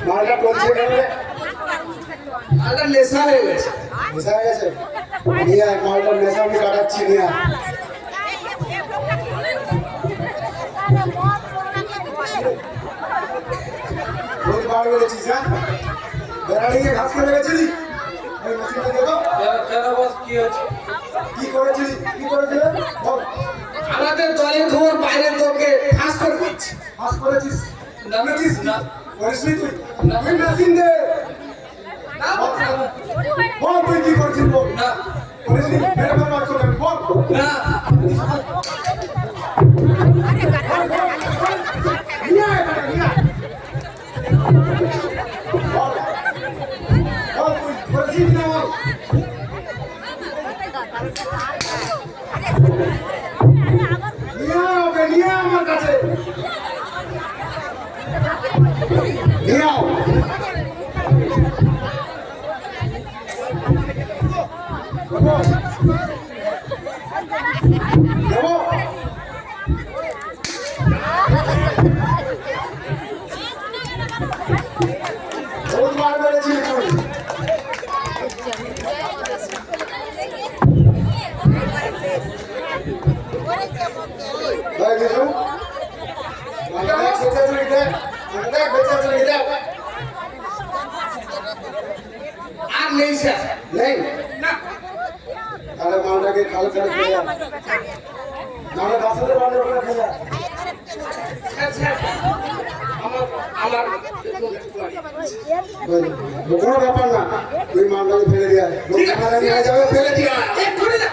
মালটা বলছে কেন রে? মালটা নেশা হয়ে গেছে। নেশা হয়ে গেছে? নিয়ে আয়, মালটার নেশা আমি কাটাচ্ছি, নিয়ে আয়। বহুত বার বলেছিস, হ্যাঁ? বেড়ালিকে ঘাস করে গেছিলি? ওই মেশিনটা দেখো। কি হচ্ছে? কি করেছিলি? কি করেছিলি? বল। আমাদের দলের খবর বাইরের দলকে ফাঁস করে দিচ্ছে। ঘাস করেছিস? নামেছিস না? করিসনি তুই? ওই মেশিন দে। না বল তুই কি করছিস, বল। না করিসনি? মেরে ফেলবো তোকে, বল। না নিয়ে আয় এখানে, নিয়ে আয়। বল। বল তুই করেছিস না, বল। নিয়ে আয় ওকে, নিয়ে আয় আমার কাছে। নিয়ে আয়। দেবো? বহুত বার বেড়েছিলি তুই। ভাই বিশু, মালটা দেখ, বেঁচে আছে নাকি দেখ। মালটা দেখ, বেঁচে আছে নাকি দেখ। আর নেই স্যার। নেই? না তাহলে মালটাকে খালে ফেলে ফেলে যা। নাহলে বাসাতে মালটা ফেলে ফেলে যা। স্যার স্যার আমার আমার কোনো ব্যাপার না, তুই মালটাকে ফেলে দিয়ে আয়। লোক ক্যামেরা নিয়ে যাবে, ফেলে দিয়ে আয়। এক্ষুনি যা।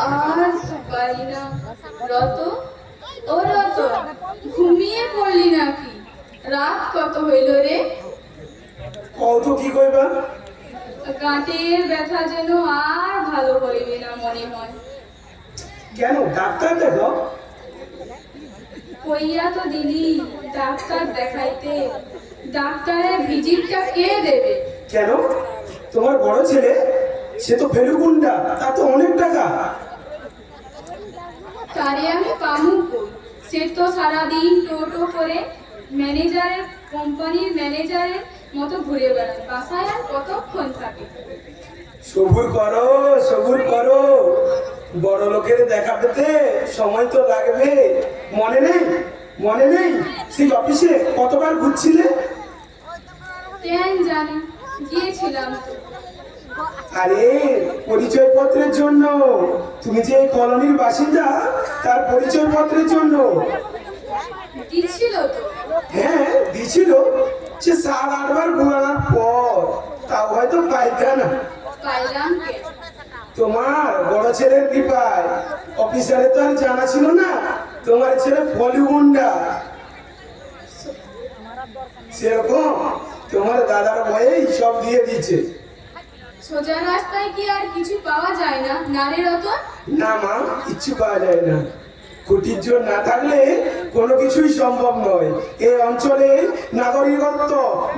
আর পারি না। রত, ও রত, ঘুমিয়ে পড়লি নাকি? রাত কত হইল রে? কত কি কইবা? গাঁটের ব্যথা যেন আর ভালো হইবে না মনে হয়। কেন ডাক্তার দেখো? কইয়া তো দিলি ডাক্তার দেখাইতে। ডাক্তারের ভিজিটটা কে দেবে? কেন? তোমার বড় ছেলে, সে তো ফেলুকুন্ডা, তা তো অনেক টাকা। তারে আমি পামু কই? সে তো সারাদিন টোটো করে ম্যানেজারের কোম্পানির ম্যানেজারের মতো ঘুরে বেড়ায়। বাসায় আর কতক্ষণ থাকে? সবুর করো, সবুর করো। বড় লোকের দেখা পেতে সময় তো লাগবে। মনে নেই? মনে নেই সেই অফিসে কতবার ঘুরছিলে? কেন জানি, গিয়েছিলাম তো। আরে পরিচয়পত্রের জন্য। তুমি যে এই কলোনির বাসিন্দা, তার পরিচয়পত্রের জন্য। দিচ্ছিল তো। হ্যাঁ দিছিল, সে 7-8 বার ঘুরানোর পর তাও হয়তো পাইখানা। পাইলাম কে? তোমার বড় ছেলের কৃপায়। অফিসারে তো আর জানা ছিল না তোমার ছেলে ফলিগুন্ডা। সেরকম তোমার দাদার ভয়েই সব দিয়ে দিচ্ছে। সোজা রাস্তায় কি আর কিছু পাওয়া যায় না? নারে রতন, না মা, কিচ্ছু পাওয়া যায় না। খুঁটির জোর না থাকলে কোনো কিছুই সম্ভব নয়। এই অঞ্চলে নাগরিকত্ব,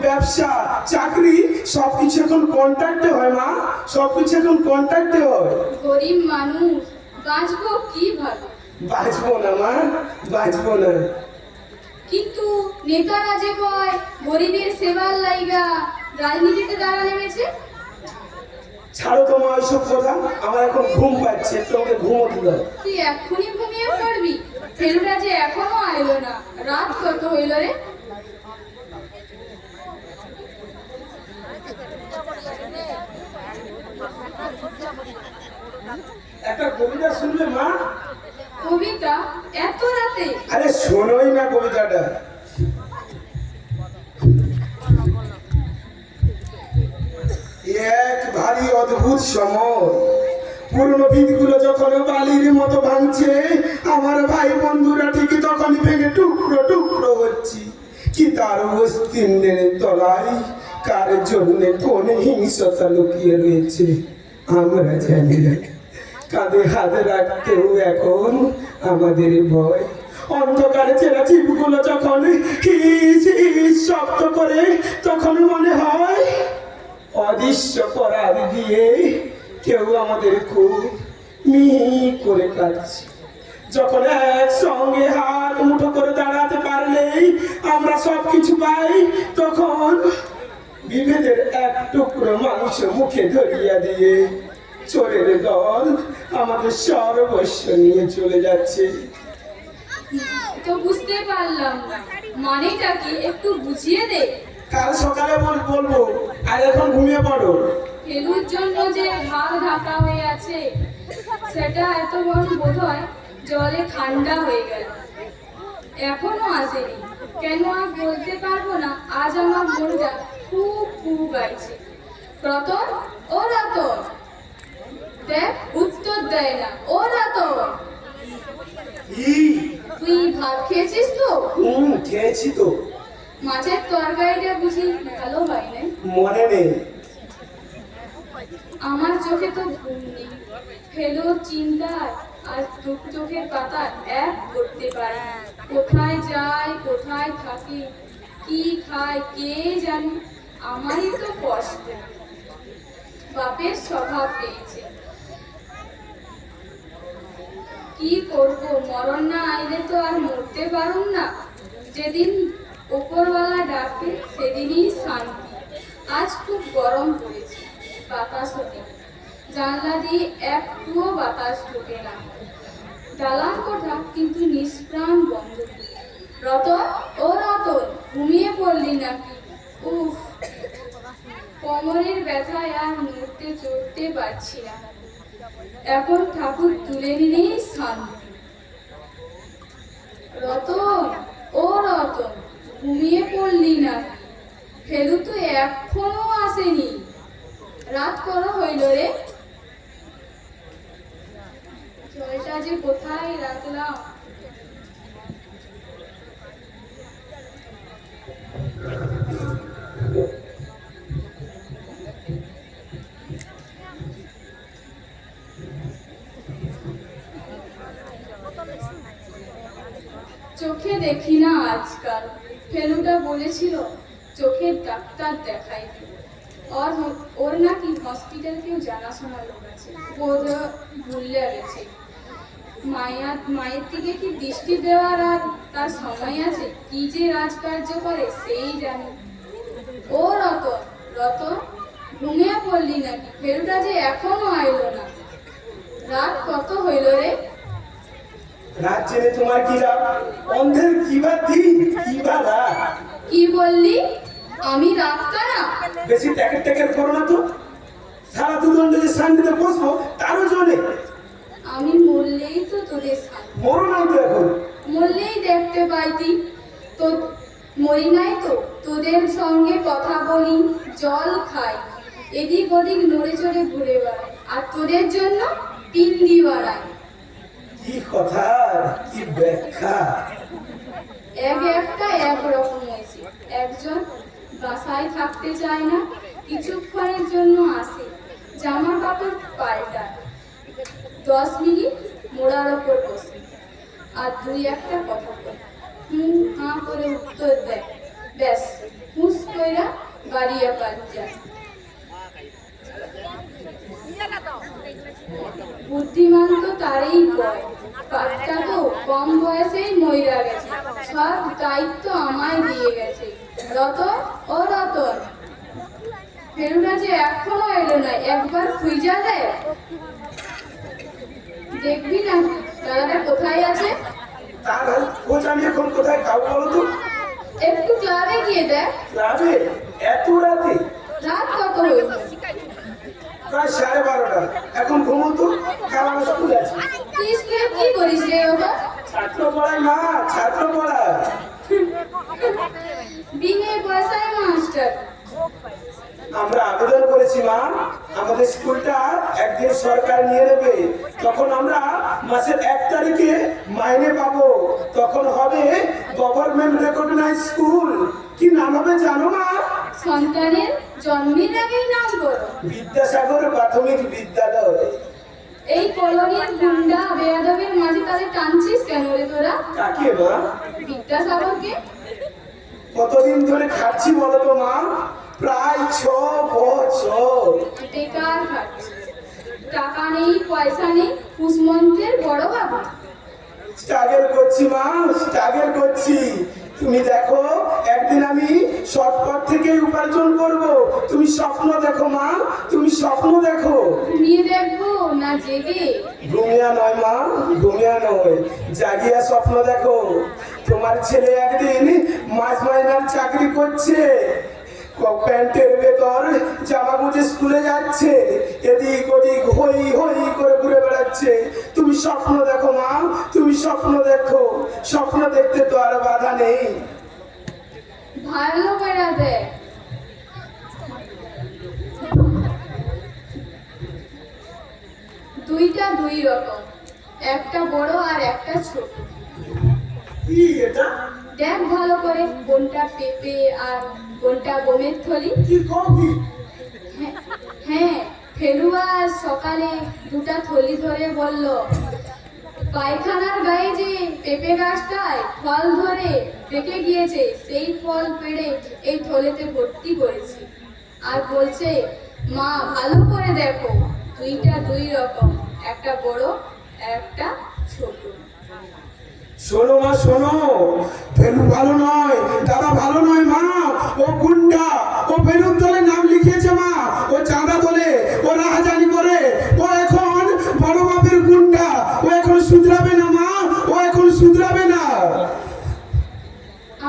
ব্যবসা, চাকরি সবকিছু এখন কন্ট্রাক্টে হয় মা, সবকিছু এখন কন্ট্রাক্টে হয়। গরিব মানুষ বাঁচবো কিভাবে? বাঁচবো না মা, বাঁচবো না। কিন্তু নেতারা যে কয় গরিবের সেবার লাইগা রাজনীতিতে দাঁড়া নেমেছে। ছাড়ো তোমার ওইসব কথা, আমার এখন ঘুম পাচ্ছে, তোমাকে ঘুমোতে দাও। তুই এক্ষুনি ঘুমিয়ে পড়বি? ফেলুটা যে এখনো আইলো না। রাত কত হইল রে? একটা কবিতা শুনবে মা? কবিতা? এত রাতে? আরে শোনোই না কবিতাটা। এক ভারী অদ্ভুত সময়। পুরনো ভিতগুলো যখন বালির মতো ভাঙছে, আমার ভাই বন্ধুরা ঠিকই তখন ভেঙে টুকরো টুকরো হচ্ছি। কি তার অস্তিত্বের তলায় কার জন্য কোন হিংসতা লুকিয়ে রয়েছে আমরা জানি না। কাঁধে হাত রাখতেও এখন আমাদের ভয়। অন্ধকারে চেরা জীবগুলো যখন হিস হিস শব্দ করে, তখন মনে হয় অদৃশ্য করার দিয়ে কেউ আমাদের খুব মিহি করে কাটছে। যখন একসঙ্গে হাত মুঠো করে দাঁড়াতে পারলেই আমরা সব কিছু পাই, তখন বিভেদের এক টুকরো মাংস মুখে ধরিয়া দিয়ে চোরের দল আমাদের সর্বস্ব নিয়ে চলে যাচ্ছে। তো বুঝতে পারলাম না, মানেটা কি একটু বুঝিয়ে দে। কাল সকালে বলবো, আর এখন ঘুমিয়ে পড়ো। ফেলুর জন্য যে ভাগ ঢাকা হয়ে আছে, সেটা এতক্ষণ বোধহয় জলে ঠান্ডা হয়ে গেল, এখনো আসেনি। কেন আজ বলতে পারবো না, আজ আমার মনটা খুব খুব গাইছে। রতন, ও রতন, দেখ উত্তর দেয় না। ও রতন, তুই ভাত খেয়েছিস তো? খেয়েছি তো। মাছের তরকারিটা বুঝি ভালো হয় না? মনে নেই। আমার চোখে তো ঘুম নেই। ফেলো চিন্তার আর চোখের পাতা এক করতে পারে না। কোথায় যায়, কোথায় থাকে, কি খায় কে জানে। আমারই তো কষ্ট। বাপের স্বভাব পেয়েছে, কি করব, মরণ না আইলে তো আর মরতে পারুম না। যেদিন উপরওয়ালা ডাকে সেদিনই শান্তি। আজ খুব গরম পড়েছে, বাতাসও নেই। জানলা দিয়ে একটুও বাতাস ঢোকে না। দালান কোঠা কিন্তু নিষ্প্রাণ বন্ধ। রতন, ও রতন, ঘুমিয়ে পড়লি নাকি? উফ, কোমরের ব্যথায় আর নড়তে চড়তে পারছি না। এখন ঠাকুর তুলে নিলেই শান্তি। রতন, ও রতন, ঘুমিয়ে পড়লি নাকি? ফেলু তো এখনো আসেনি। রাত কত হইল রে? জলটা যে কোথায় রাখলাম। চোখে দেখি না আজকাল। ফেলুটা বলেছিল চোখের ডাক্তার দেখাই। ওর নাকি হসপিটাল কেউ জানাশোনা লোক আছে, বোধ ভুলে গেছে। মায়ের দিকে কি দৃষ্টি দেওয়ার আর তার সময় আছে? কি যে রাজকার্য করে সেই জানে। ও রতন, রতন, ঘুমিয়ে পড়লি নাকি? ফেলুটা যে এখনো আইলো না। রাত কত হইল রে? রাত জেনে তোমার কি লাভ? অন্ধের কি বা দিন, কি বা রাত? কি বললি? আমি রাত কানা? বেশি ট্যাকের ট্যাকের করো না তো। সারা দুজন যদি শান্তিতে বসবো তারও জনে। আমি মরলেই তো তোদের সাথে। মরো নাই তো এখন। মরলেই দেখতে পাইতি তো। মরি নাই তো, তোদের সঙ্গে কথা বলি, জল খাই, এদিক ওদিক নড়ে চড়ে ঘুরে বেড়াই, আর তোদের জন্য পিন্ডি বাড়াই। কি কথা, কি ব্যাখ্যা! একটা একরকম হয়েছে। একজন বাসায় থাকতে চায় না, কিছুক্ষণের জন্য আসে, জামা কাপড় পাল্টায়, 10 মিনিট মোড়ার ওপর বসে, আর দুই একটা কথা বলে, হাঁ করে উত্তর দেয়, ব্যাস হুঁস কইরা বাড়িয়ে যায়। বুদ্ধিমান তো তারই কয়, বাচ্চা তো কম বয়সেই মইরা গেছে, সব দায়িত্ব আমায় দিয়ে গেছে। রতন, ও রতন, ফেলুটা যে এখনো এলো না, একবার খুঁজা দেয়। দেখবি না দাদাটা কোথায় আছে? তার খোঁজ আমি এখন কোথায় খাবো বলো তো? একটু ক্লাবে গিয়ে দেখ। ক্লাবে? এত রাতে? রাত কত হয়েছে? প্রায় 12:30। এখন ঘুমো তো, কাল আমার স্কুল আছে। তুই স্কুলে কি করিস রে ওটা? ছাত্র পড়াই মা, ছাত্র পড়াই। বিনে পয়সায় মাস্টার। আমরা আবেদন করেছি মা, আমাদের স্কুলটা একদিন সরকার নিয়ে নেবে, তখন আমরা মাসের 1 তারিখে মাইনে পাবো, তখন হবে গভর্নমেন্ট রেকগনাইজ স্কুল। কি নাম হবে জানো মা? সন্তানের জন্মের আগেই নাম করো। বিদ্যাসাগর প্রাথমিক বিদ্যালয়। এই কলোনির গুন্ডা বেয়াদবের মাঝে তাদের টানছিস কেন রে তোরা? কাকে মা? বিদ্যাসাগরকে। কতদিন ধরে খাচ্ছি বলো তো মা? প্রায় 6 বছর। বেকার খাচ্ছে, টাকা নেই পয়সা নেই, কুসমন্ত্রের বড় বাবু। স্ট্রাগল করছি মা, স্ট্রাগল করছি। তুমি দেখো একদিন আমি সৎ পথ থেকে উপার্জন করব। তুমি স্বপ্ন দেখো মা, তুমি স্বপ্ন দেখো। ঘুমিয়ে দেখবো না জেগে? ঘুমিয়া নয় মা, ঘুমিয়া নয়, জাগিয়া স্বপ্ন দেখো। তোমার ছেলে একদিন মাস মাইনার চাকরি করছে, প্যান্টের ভেতর জামা গুঁজে স্কুলে যাচ্ছে, এদিক ওদিক হই হই করে ঘুরে বেড়াচ্ছে। তুমি স্বপ্ন দেখো মা, তুমি স্বপ্ন দেখো। স্বপ্ন দেখতে তো আর বাধা নেই। ভালো বেড়া দেখ। দুইটা দুই রকম, একটা বড় আর একটা ছোট। কি এটা? দেখ ভালো করে, কোনটা পেঁপে আর কোনটা গমের থলি। কি কবি? হ্যাঁ, ফেলুয়া সকালে দুটা থলি ধরে বলল, পায়খানার গায়ে যে পেঁপে গাছটায় ফল ধরে পেকে গিয়েছে, সেই ফল পেড়ে এই থলেতে ভর্তি করেছি। আর বলছে, মা ভালো করে দেখো, দুইটা দুই রকম, একটা বড় একটা ছোট। শোনো মা শোনো, ফেলু ভালো নয়, দাদা ভালো নয় মা, ও গুন্ডা, ও ফেলুর দলে নাম লিখিয়েছে মা, ও চাঁদা তোলে, ও রাহাজানি করে, ও এখন বড় বাপের গুন্ডা, ও এখন শুধরাবে না মা, ও এখন শুধরাবে না।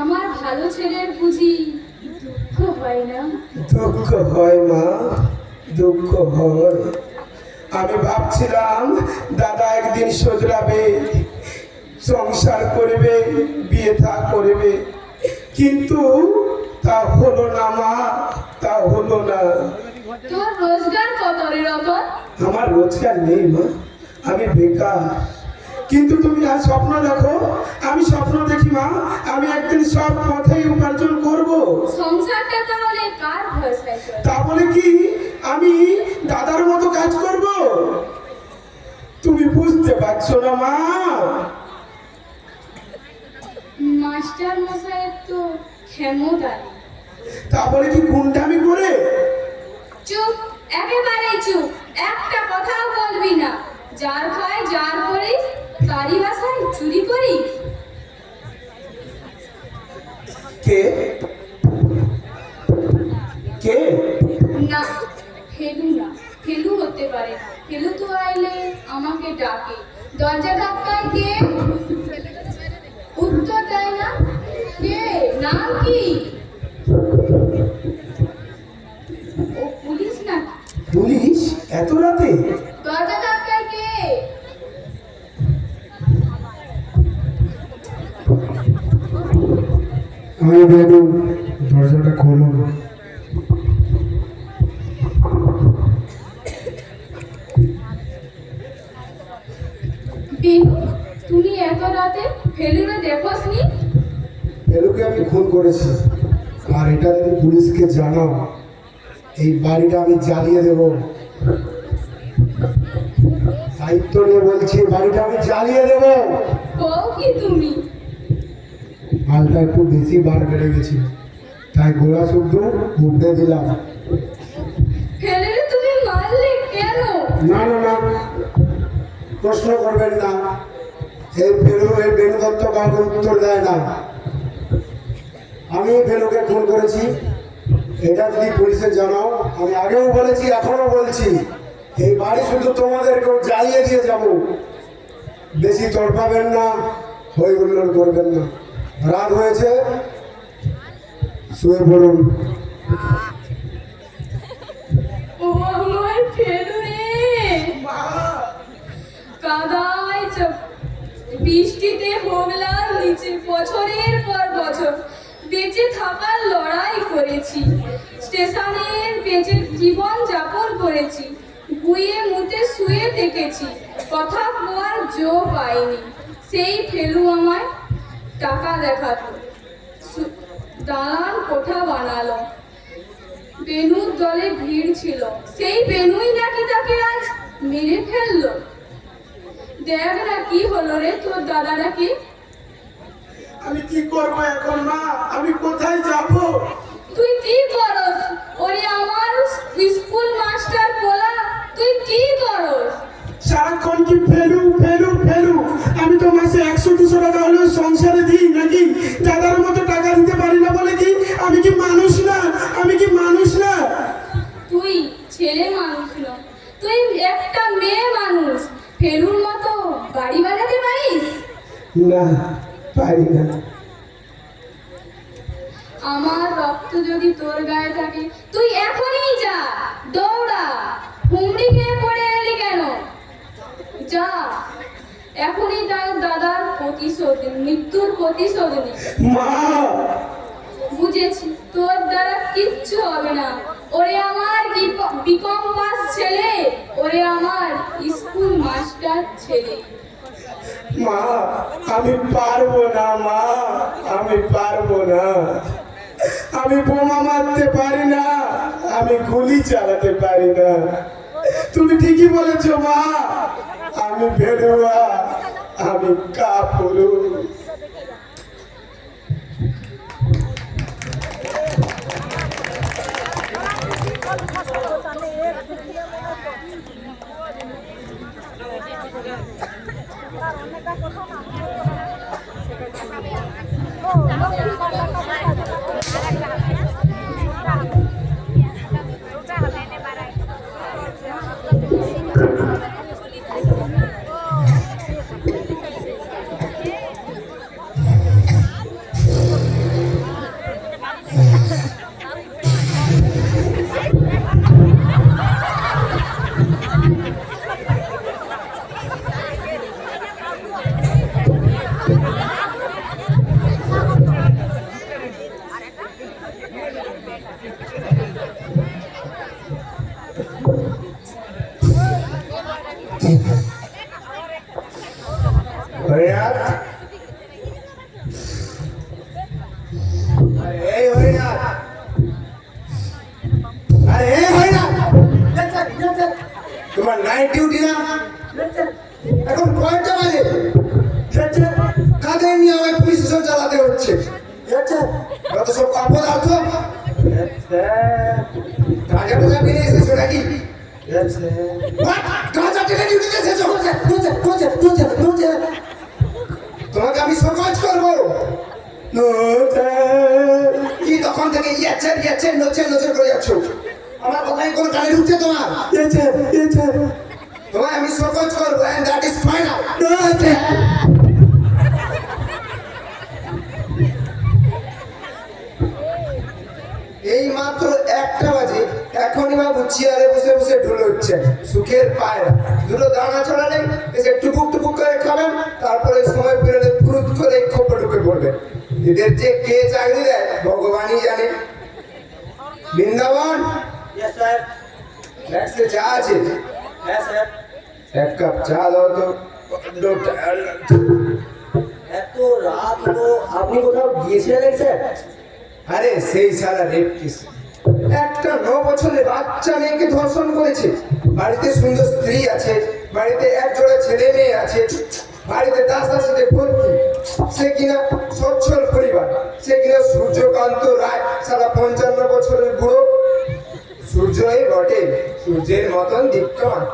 আমার ভালো ছেলের বুঝি দুঃখ হয় না? দুঃখ হয় মা, দুঃখ হয়। আমি ভাবছিলাম দাদা একদিন শুধরাবে, সংসার করবে, বিয়ে থা করবে, কিন্তু তা হলো না মা, তা হলো না। তোর রোজগার কত রে রতন? আমার রোজগার নেই মা, আমি বেকার। কিন্তু তুমি আর স্বপ্ন দেখো, আমি স্বপ্ন দেখি মা, আমি একদিন সব পথেই উপার্জন করব। সংসারটা তাহলে কার ভরসায় চলে? তা বলে কি আমি দাদার মতো কাজ করব? তুমি বুঝতে পারছো না মা? মাস্টার মশাইয়ের তো ক্ষমতা নেই। তা বলে কি গুন্ডামি করে? চুপ, একেবারে চুপ, একটা কথাও বলবি না। যার খায় যার করিস, তারই বাসায় চুরি করিস। কে কে? না, ফেলু না, ফেলু হতে পারে না। ফেলু তো আইলে আমাকে ডাকে, দরজা ধাক্কায়, কে? উত্তর দেয় না। কে? নাম কি? ও পুলিশ না? পুলিশ এত রাতে? দরজা ধাক্কায় কে? আমি বেরু, দরজাটা খোলো। বিনু, তুমি এত রাতে ফেলুরে দেখোসনি? ফেলুকে আমি খুন করেছি, আর এটা যদি পুলিশকে জানাও, এই বাড়িটা আমি জ্বালিয়ে দেব। দায়িত্ব নিয়ে বলছি, বাড়িটা আমি জ্বালিয়ে দেব। কও কি তুমি? মালটা একটু বেশি বার বেড়ে গেছে, তাই গোড়া শুদ্ধ উঠতে দিলাম। ফেলুরে তুমি মারলে কেন? না না না, প্রশ্ন করবেন না। এই ফেলু, এই বেনু দত্ত কাউকে উত্তর দেয় না। আমি ফেলুকে খুন করেছি, এটা যদি পুলিশে জানাও, আমি আগেও বলেছি এখনো বলছি, এই বাড়ি শুধু তোমাদেরকেও জ্বালিয়ে দিয়ে যাব। বেশি তড়পাবেন না, হই হুল্লোড় করবেন না। রাত হয়েছে, শুয়ে পড়ুন। ও আমার ফেলুরে, কাদায় বৃষ্টিতে হোগলার নিচে বছরের পর বছর বেঁচে থাকার লড়াই করেছি। স্টেশনের বেঁচে জীবন যাপন করেছি, গুয়ে মুতে শুয়ে থেকেছি, কথা বলার জো পাইনি। সেই ফেলু আমায় টাকা দেখাতো, দালান কোঠা বানালো, বেনুর দলে ভিড় ছিল, সেই বেনুই নাকি তাকে আজ মেরে ফেললো। দেখ না কি হলো রে তোর দাদা নাকি। আমি কি করবো এখন মা? আমি কোথায় যাব? তুই কি করস? ওরে আমার স্কুল মাস্টার বলা, তুই কি করস? সারাক্ষণ কি ফেলু ফেলু ফেলু? আমি তো মাসে 100-200 টাকা হলেও সংসারে দিই নাকি? দাদার মতো টাকা দিতে পারি না বলে কি আমি কি মানুষ না? আমি কি মানুষ না? তুই ছেলে মানুষ না, তুই একটা মেয়ে মানুষ। ফেলুর মতো বাড়ি বানাতে পারিস? না, পারি না। আমার রক্ত যদি তোর গায়ে থাকে, তুই এখনই যা, দৌড়া। হুমড়ি খেয়ে পড়ে এলি কেন? যা, এখনই তার দাদার প্রতিশোধ, মৃত্যুর প্রতিশোধ নে। মা, বুঝেছি, তোর দ্বারা কিচ্ছু হবে না। ওরে আমার বিকম পাস ছেলে, ওরে আমার স্কুল মাস্টার ছেলে। মা, আমি পারবো না মা, আমি পারবো না। আমি বোমা মারতে পারি না, আমি গুলি চালাতে পারি না। তুমি ঠিকই বলেছো মা, আমি ভেড়ুয়া, আমি কাপুরু। হরিনাথ, এই হরিনাথ, আরে এই হরিনাথ, তোমার নাইট ডিউটি না? এখন কয়টা বাজে? কাদের নিয়ে আমায় পুলিশ স্টেশন চালাতে হচ্ছে? যত সব অপরাধ, গাঁজা টাজা কিনে এসেছো নাকি? গাঁজা টেনে ডিউটিতে এসেছো? তোমাকে আমি সকাজ করবো। কি তখন থেকে ইয়াচ্ছে নচে করে যাচ্ছ? আমার কথাই কোনো কানে ঢুকছে তোমার? তোমায় আমি সকাজ করবো, and that is final. এই মাত্র 1টা বাজে, এখনই বাবু চেয়ারে বসে বসে ঢুল হচ্ছে সুখের পায়রা। দুটো দানা ছড়ালে এসে টুপুক করে খাবেন, তারপরে সময় পেরোলে ফুরুত করে খোপে ঢুকে পড়বে। এদের যে কে চাকরি দেয় ভগবানই জানে। বৃন্দাবন, ব্যাগসে চা আছে? এক কাপ চা দাও তো। এত রাত হলো, আপনি কোথাও গিয়েছিলেন স্যার? আরে সেই সারা রেপ কেস, একটা 9 বছরের বাচ্চা মেয়েকে ধর্ষণ করেছে। বাড়িতে সুন্দর স্ত্রী আছে, বাড়িতে এক জোড়া ছেলে মেয়ে আছে, বাড়িতে দাস-দাসীতে ভর্তি। সে কিনা সচ্ছল পরিবার, সে কিনা সূর্যকান্ত রায়, সারা 55 বছরের বুড়ো। সূর্যই বটে, সূর্যের মতন দীপ্তমান।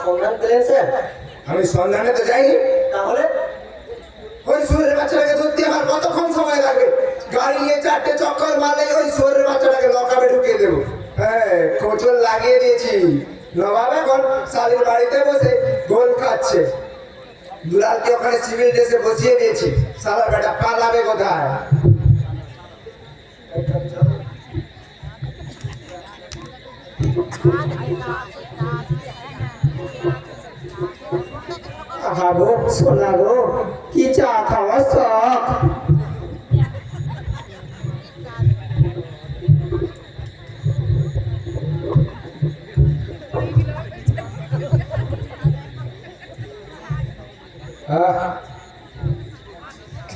সন্ধান পেলেন স্যার? আমি সন্ধানে তো যাইনি। তাহলে ওই সুরের বাচ্চাটাকে ধরতে আমার কতক্ষণ সময় লাগবে? গাড়ি নিয়ে 4টে চক্কর মারলেই ওই সুরের বাচ্চাটাকে লকাপে ঢুকিয়ে দেবো। হ্যাঁ, কোচল লাগিয়ে দিয়েছি। নবাব এখন শালির বাড়িতে বসে গোল খাচ্ছে। দুলালকে ওখানে সিভিল ড্রেসে বসিয়ে দিয়েছি। শালা বেটা পালাবে কোথায়? হাগো সোনা গো, কি চা খাওয়ার শখ?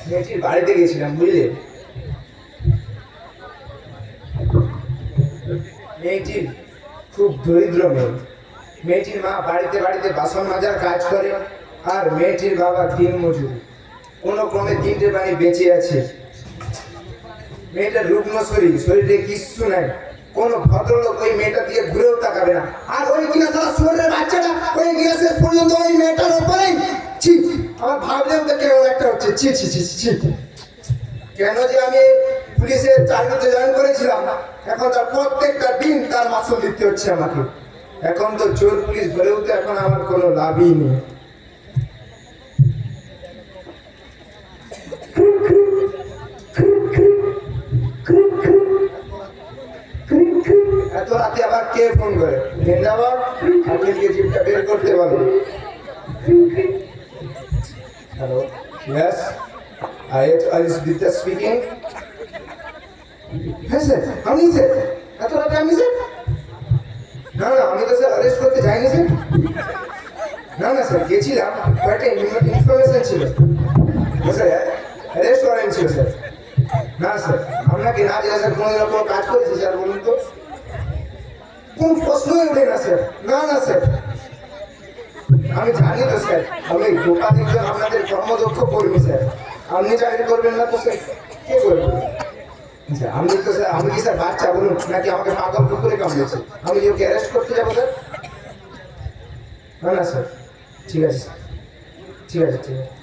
মেয়েটির বাড়িতে গেছিলাম বুঝলে। মেয়েটির খুব দরিদ্র মেয়ে। মেয়েটির মা বাড়িতে বাড়িতে বাসন মাজার কাজ করে, আর মেয়েটির বাবা দিন মজুর। কোনো ক্রমে তিনটে বাড়ি বেঁচে আছে। মেয়েটার রুগ্ন শরীর, শরীরে কিচ্ছু নাই। কোনো ভদ্রলোক ওই মেয়েটা দিয়ে ঘুরেও তাকাবে না। আর ওই কিনা তার শরীরের বাচ্চাটা ওই কিনা শেষ পর্যন্ত ওই মেয়েটার ওপরেই। ছি, আমার ভাবলেও তো কেমন একটা হচ্ছে। ছি ছি ছি ছি। কেন যে আমি পুলিশের চাকরিতে জয়েন করেছিলাম, এখন তার প্রত্যেকটা দিন তার মাসুল দিতে হচ্ছে আমাকে। এখন তো চোর পুলিশ ধরেও তো এখন আমার কোনো লাভই নেই। এত রাতে আবার কে ফোন করে? জিন্দাবাদ, আপনাকে জিপটা বের করতে বলো। হ্যালো, ইয়েস, আইএস বিদ্যা স্পিকিং। হ্যাঁ স্যার, আমি স্যার, এত রাতে আমি স্যার? না না, আমি তো স্যার অ্যারেস্ট করতে যাইনি স্যার। না না স্যার, গেছিলাম, কয়েকটা ইনফরমেশন ছিল স্যার, অ্যারেস্ট ওয়ারেন্ট ছিল স্যার। না স্যার, আপনাকে না জেনে স্যার কোনো রকম কাজ করেছি স্যার বলুন তো? কোন প্রশ্নই ওঠে না স্যার। না না স্যার, আমি জানি তো স্যার, আমি গোপাদিকজন আপনাদের কর্মদক্ষ কর্মী স্যার। আপনি চাকরি করবেন না তো স্যার কে করবে? স্যার আমি তো স্যার, আমি কি স্যার বাচ্চা বলুন, নাকি আমাকে পাগল কুকুরে কামড়েছে? আমি যে ওকে অ্যারেস্ট করতে যাবো স্যার? না না স্যার, ঠিক আছে স্যার, ঠিক আছে ঠিক আছে।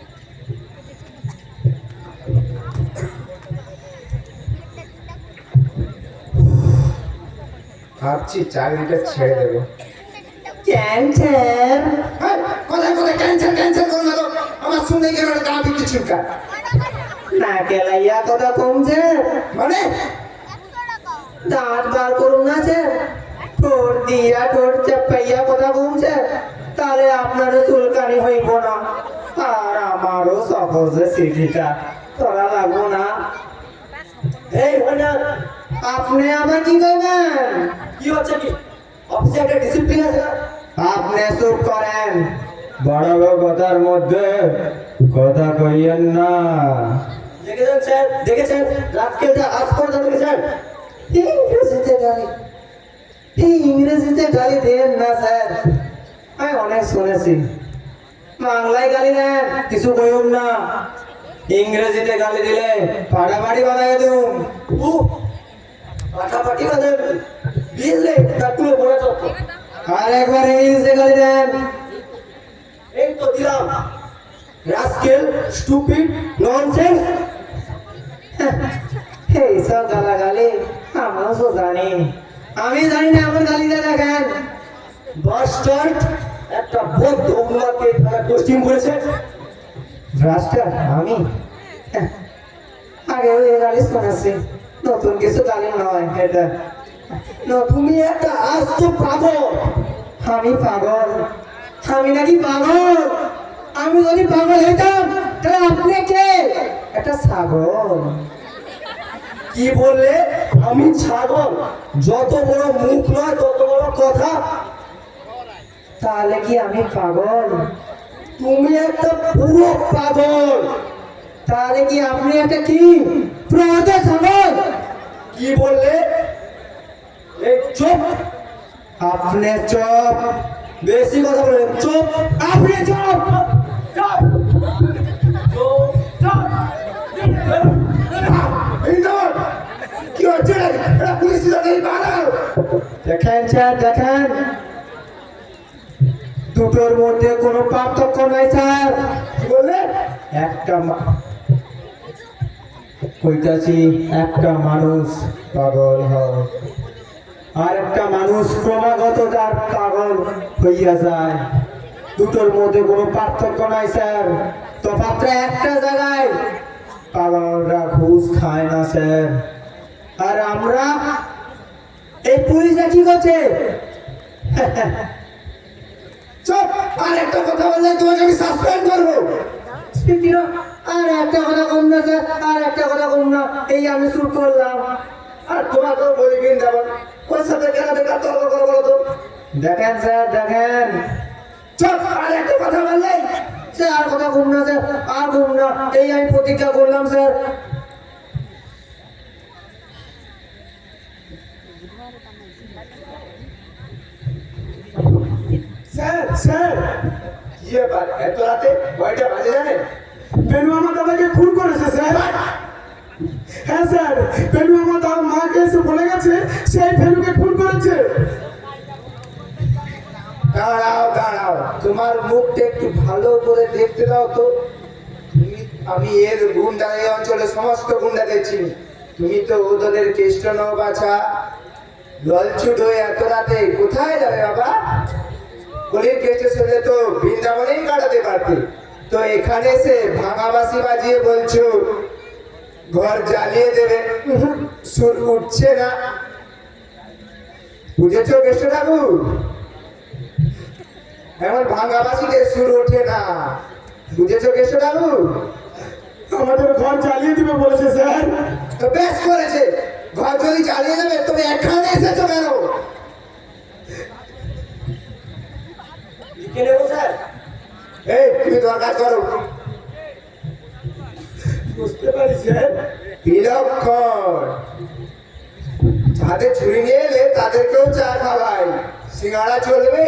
ভাবছি চাকরিটা ছেড়ে দেবো। ক্যান্সার, কোথায় কোথায় ক্যান্সার ক্যান্সার করো না তো, আমার শুনে গেল গা পিটি চুলকা। না কেলাইয়া কথা কমছে, মানে দাঁত বার করুন না যে ঠোঁট দিয়া ঠোঁট চাপাইয়া কথা কমছে, তাহলে আপনারও চুলকানি হইব না, আর আমারও সহজে সিটিটা তোরা লাগবো না। এই ভাইজান, আপনি আবার কি করবেন? কি হচ্ছে কি? অফিসে একটা ডিসিপ্লিন আছে না? আপনি চুপ করেন, বড় বড় কথার মধ্যে কথা কইয়েন না। দেখেছেন স্যার, দেখেছেন রাজকেলটা আজ পর্যন্ত দেখেছেন? ইংরেজিতে গালি, ইংরেজিতে গালি দেন না স্যার, আমি অনেক শুনেছি। বাংলায় গালি দেন, কিছু কইুন না। ইংরেজিতে গালি দিলে ফাটাফাটি বানাই দিন। ও পাঠাপাঠি বাদে বুঝলে তারগুলো বলে তো। আর একবার ইংরেজিতে গালি দেন। এই তো দিলাম, রাজকেল, স্টুপিড, ননসেন্স। এইসব গালাগালি আমরাও তো জানি। আমি জানি না, আমার গালিটা দেখেন। বাস্টার্ড, একটা বদ্ধ উন্মাদকে তারা কোশ্চিন করেছে। রাস্টার আমি আগে ওই গালি শুনেছি, নতুন কিছু গালি নয় এটা। তুমি একটা আস্ত পাগল। আমি পাগল? আমি নাকি পাগল? আমি যদি পাগল হইতাম তাহলে আপনি কে? একটা ছাগল। কি বললে? আমি ছাগল? যত বড় মুখ নয় তত বড় কথা। তাহলে কি আমি পাগল? তুমি একটা পুরো পাগল। তাহলে কি আপনি একটা কি প্রদ ছাগল? কি বললে? এই চুপ, আপনি চুপ, বেশি কথা বলে চুপ। আপনি চুপ। চুপ, চুপ, চুপ। ইন্দ্রবাদ, কি হচ্ছে রে? এটা পুলিশ জানে বাড়াও। দেখেন স্যার, দেখেন, দুটোর মধ্যে কোনো পার্থক্য নাই স্যার। কি বললে? একটা কইতাছি, একটা মানুষ পাগল হয়, আর একটা মানুষ ক্রমাগত তার পাগল হইয়া যায়। দুটোর মধ্যে কোনো পার্থক্য নাই স্যার, তফাৎটা একটা জায়গায়, পাগলরা ঘুষ খায় না স্যার। আর আমরা এই পুলিশে কি করছে? চুপ, আর একটা কথা বললে তোমাকে আমি সাসপেন্ড করবো। আর একটা কথা কম না স্যার, আর একটা কথা কম না, এই আমি শুরু করলাম। আর তোমাকেও বলি বৃন্দাবন, ওর সাথে কেন বেকার তর্ক করো বলো তো? দেখেন স্যার, দেখেন, চুপ, আর একটা কথা বললে স্যার আর কথা করুন না স্যার, আর করুন না, এই আমি প্রতিজ্ঞা করলাম স্যার। স্যার স্যার, কি ব্যাপার এত রাতে? কয়টা বাজে জানেন? বেনু আমার দাদাকে খুন করেছে স্যার। হ্যাঁ স্যার, বেনু আমার দাদা মাকে এসে বলে গেছে সেই ফেলুকে খুন করেছে। দাঁড়াও দাঁড়াও, তোমার মুখটা একটু ভালো করে দেখতে দাও তো। আমি এর গুন্ডা, এই অঞ্চলের সমস্ত গুন্ডাদের চিনি। তুমি তো ও দলের কেষ্ট নও বাছা। ললচুট হয়ে এত রাতে কোথায় যাবে বাবা? গলির কেষ্টে চলে তো বৃন্দাবনেই কাটাতে পারতে। তো এখানে এসে ভাঙাবাসি বাজিয়ে বলছো ঘর জ্বালিয়ে দেবে। সুর উঠছে না, বুঝেছো কেষ্ট ঠাকুর? এমন ভাঙাবাসিতে সুর ওঠে না, বুঝেছো কেষ্ট ঠাকুর? আমাদের ঘর জ্বালিয়ে দিবে বলেছে স্যার। তো বেশ করেছে, ঘর যদি জ্বালিয়ে দেবে তুমি এখানে এসেছো কেন? লিখে নেবো স্যার। এই তুমি তোমার কাজ করো। বুঝতে পারি স্যার। বিলক্ষণ, যাদের ছুরি নিয়ে এলে তাদেরকেও চা খাওয়াই। সিঙ্গাড়া চলবে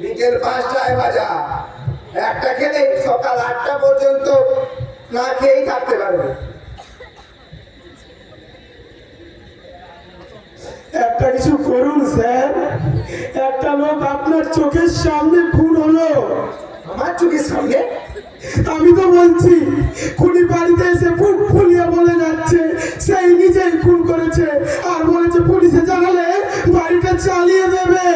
বিকেল 5টায় ভাজা, একটা খেলে সকাল 8টা পর্যন্ত না খেয়েই থাকতে পারবে। একটা কিছু করুন স্যার, একটা লোক আপনার চোখের সামনে খুন হলো। আমার চোখের সামনে? আমি তো বলছি, খুনি বাড়িতে এসে বুক ফুলিয়ে বলে যাচ্ছে সেই নিজেই খুন করেছে, আর বলেছে পুলিশে জানালে বাড়িটা চালিয়ে দেবে।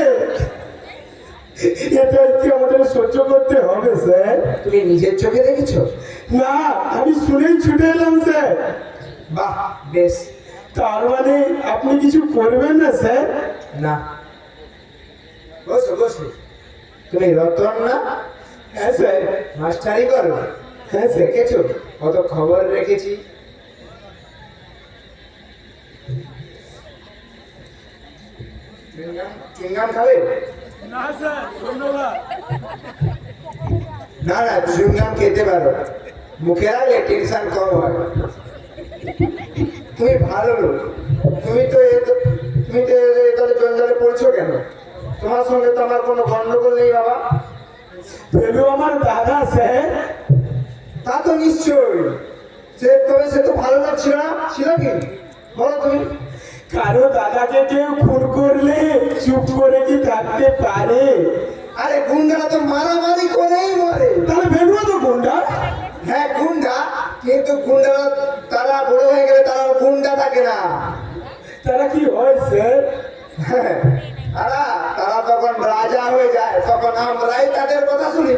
এটা কি আমাদের সহ্য করতে হবে স্যার? তুমি নিজের চোখে দেখেছো? না, আমি শুনেই ছুটে এলাম স্যার। বাহ, বেশ। তার মানে আপনি কিছু করবেন না স্যার? না, বসো বসো। তুমি রতন না? হ্যাঁ স্যার। মাস্টারি করো? হ্যাঁ স্যার। রেখেছো? কত খবর রেখেছি। চুইংগাম খাবে? না স্যার, ধন্যবাদ। না না, চুইংগাম খেতে পারো, মুখে রাখলে টেনশন কম হয়। তুমি ভালো লোক, তুমি তো এই দলে জঞ্জালে পড়ছো কেন? তোমার সঙ্গে তো আমার কোনো গন্ডগোল নেই বাবা। ফেলু আমার দাদা স্যার। তা তো নিশ্চয়ই। সে তো ভালো লোক ছিল না? ছিল কি? বলো তুমি। কারো দাদাকে কেউ খুন করলে চুপ করে কি থাকতে পারে? আরে গুন্ডারা তো মারামারি করেই মরে। তাহলে ফেলুও তো গুন্ডা। হ্যাঁ গুন্ডা, কিন্তু গুন্ডারা তারা বড় হয়ে গেলে তারা গুন্ডা থাকে না। তারা কি হয় স্যার? হ্যাঁ, তারা তারা তখন রাজা হয়ে যায়, তখন আমরাই তাদের কথা শুনি।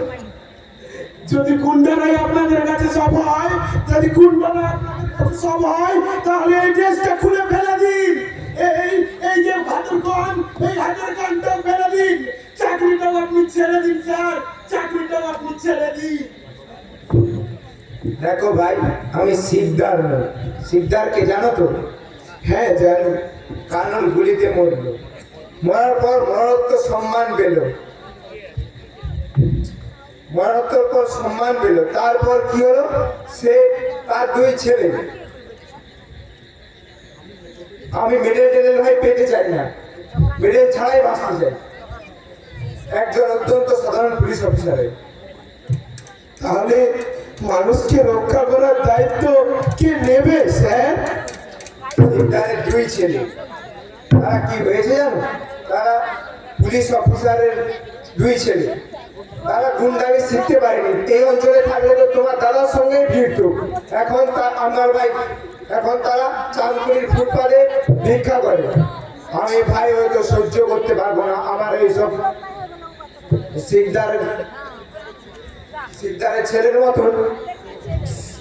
যদি গুন্ডারাই আপনাদের কাছে সব হয়, যদি গুন্ডারা আপনাদের কাছে সব হয়, তাহলে এই দেশটা খুলে ফেলে দিন। এই এই যে ভাদুরগণ, এই হাজারকানটা ফেলে দিন। চাকরিটাও আপনি ছেড়ে দিন স্যার, চাকরিটাও আপনি ছেড়ে দিন। দেখো ভাই, আমি শিকদার নই। শিকদারকে জানো তো? হ্যাঁ জানি। কানুন গুলিতে মরলো, মরার পর মরত্ব সম্মান পেল, মরত্বর পর সম্মান পেল। তারপর কি হলো? সে তার 2 ছেলে। আমি মেডেল টেডেল ভাই পেতে চাই না, মেডেল ছাড়াই বাঁচতে চাই একজন অত্যন্ত সাধারণ পুলিশ অফিসারের। তাহলে মানুষকে রক্ষা করার দায়িত্ব কে নেবে স্যার? তাদের 2 ছেলে। তারা কি হয়েছে জানো? তারা পুলিশ অফিসারের 2 ছেলে। তারা গুন্ডামি শিখতে পারেনি। এই অঞ্চলে থাকলে তো তোমার দাদার সঙ্গে ভিড়ত। এখন আমার ভাই, এখন তারা চাঁদপুরির ফুটপাতে ভিক্ষা করে। আমি ভাই হয়তো সহ্য করতে পারবো না আমার এইসব শিকদারের ছেলের মতন।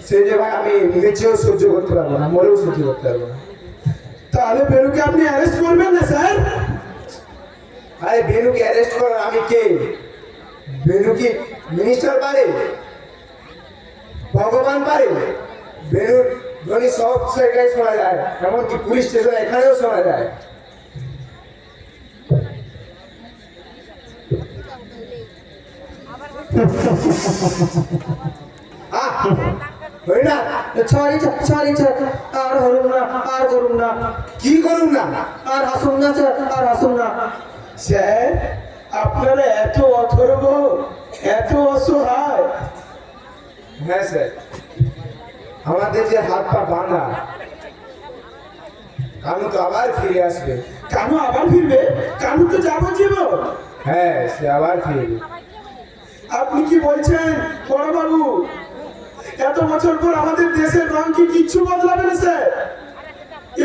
সে যে ভাই আমি বেঁচেও সহ্য করতে পারবো না, মরেও সহ্য করতে পারবো না। তাহলে বেনুকে আপনি অ্যারেস্ট করবেন না স্যার? আরে বেনুকে অ্যারেস্ট করার আমি কে? বেনু কি মিনিস্টার পারে? ভগবান পারে? বেনুর ধ্বনি সব জায়গায় শোনা যায়, এমনকি পুলিশ স্টেশন এখানেও শোনা যায়। হই না সরি সরি স্যার, আর হরুম না, আর করুম না, কি করুন না আর হাসুন না স্যার, আর হাসুন না। স্যার আপনারা এত অথর্ব, এত অসহায়। হ্যাঁ স্যার, আমাদের যে হাত পা বাঁধা, কানু তো আবার ফিরে আসবে। কানু আবার ফিরবে? কানু তো যাবজ্জীবন। হ্যাঁ, সে আবার ফিরবে। আপনি কি বলছেন বড়বাবু? এত বছর পর আমাদের দেশের রং কি কিচ্ছু বদলাবে না স্যার?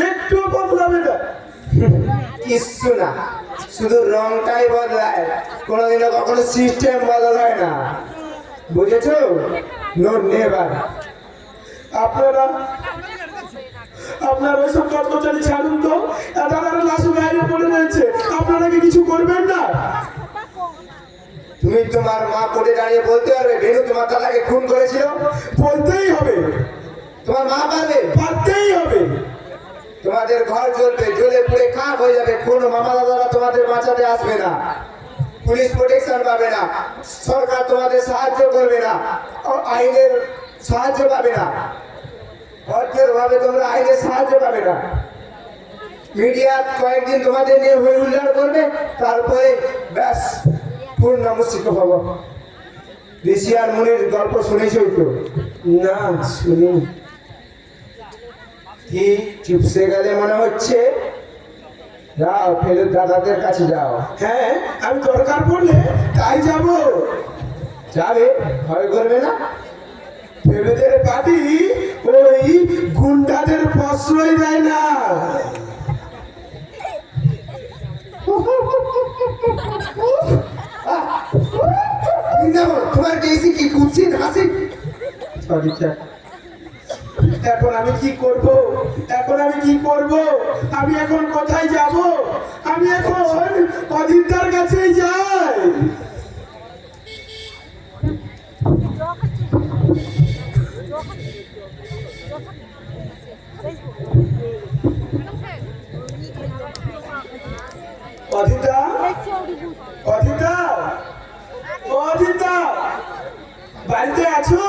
একটু বদলাবে না? কিচ্ছু না, শুধু রংটাই বদলায়, কোনোদিনও কখনো সিস্টেম বদলায় না, বুঝেছো? No never. আপনারা আপনার ওইসব কর্মচারী ছাড়ুন তো, তারা লাশ বাইরে পড়ে রয়েছে, আপনারা কি কিছু করবেন না? তুমি তোমার মা কোর্টে দাঁড়িয়ে বলতে পারবে বেনু তোমার দাদাকে খুন করেছিল? বলতেই হবে, তোমার মা পারবে? পারতেই হবে। তোমাদের ঘর জ্বলবে, জ্বলে পুড়ে খাক হয়ে যাবে, কোনো মামা দাদারা তোমাদের বাঁচাতে আসবে না, পুলিশ প্রোটেকশন পাবে না, সরকার তোমাদের সাহায্য করবে না, আইনের সাহায্য পাবে না, অর্থের ভাবে তোমরা আইনের সাহায্য পাবে না। মিডিয়া কয়েকদিন তোমাদের নিয়ে হই হুল্লাড় করবে, তারপরে ব্যাস পূর্ণ মুশিক হবো। ঋষি আর মুনির গল্প শুনেছই তো? না শুনি। কি চুপসে গেলে মনে হচ্ছে? যাও ফেলুর দাদাদের কাছে যাও। হ্যাঁ, আমি দরকার পড়লে তাই যাব। যাবে, ভয় করবে না? ফেলুদের পার্টি ওই গুন্ডাদের প্রশ্রয় দেয় না। বৃন্দাবন, তোমার কেসি কি খুঁজছি হাসি? Sorry sir. এখন আমি কি করব? এখন আমি কি করব? আমি এখন কোথায় যাব? আমি এখন অজিতদার কাছেই যাই। অজিতা, অজিতা, অজিতা, বাড়িতে আছো?